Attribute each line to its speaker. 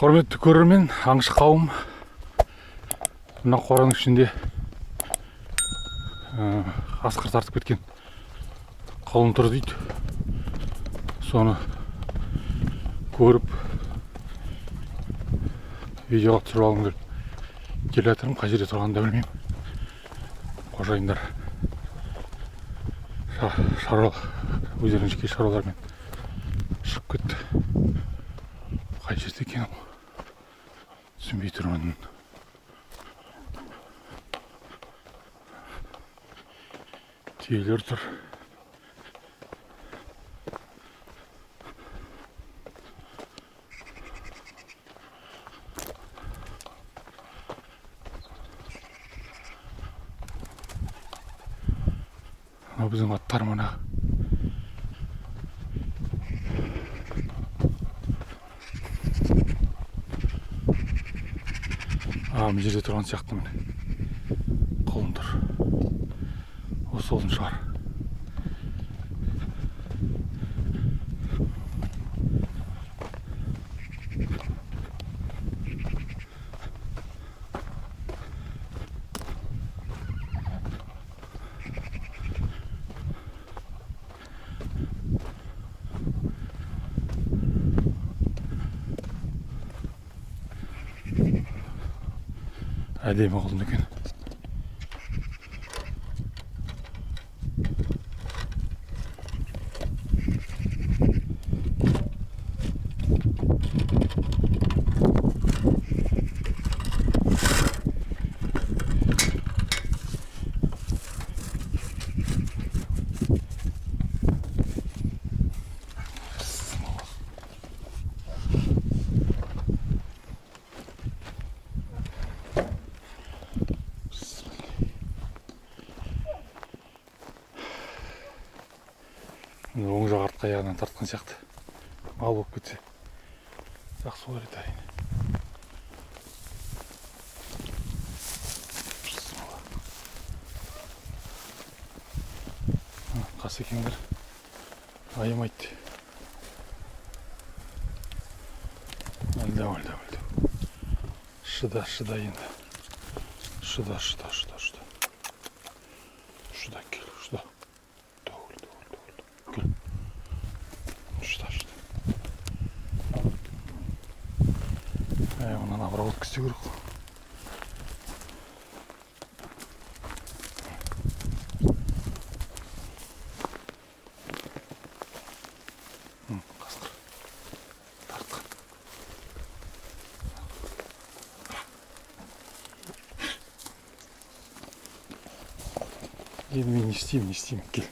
Speaker 1: Құрметті көрермен, аңшы қауым, мына қораның ішінде қасқыр тартып кеткен құлын тұр дейді. Соны көріп видеоға түсіріп алғым келіп жатырмын. Қай жерде тұрғанын да білмеймін. Қожайындар шаруа өздерінің жеке шаруаларымен шығып кетті. Қай жерде екен ол? Түсінбей тұрмын. Түйелер тұр. Біздің аттар мына. Мына жерде тұрған сияқты міне. Құлын тұр. Осы олын шығар. Әдемі құлын екен. Оң жақ артқы аяғынан тартқан сияқты. Мал болып кетсе жақсы болар еді әрине. Қасекеңдер аямайды. Алдау. Шыда енді. Шыда. Шыда кел, шыда. Кел. Шыда. Онан абыра өткізсе керек. Қасқыр тартқан. Енді мен не істеймін, кел.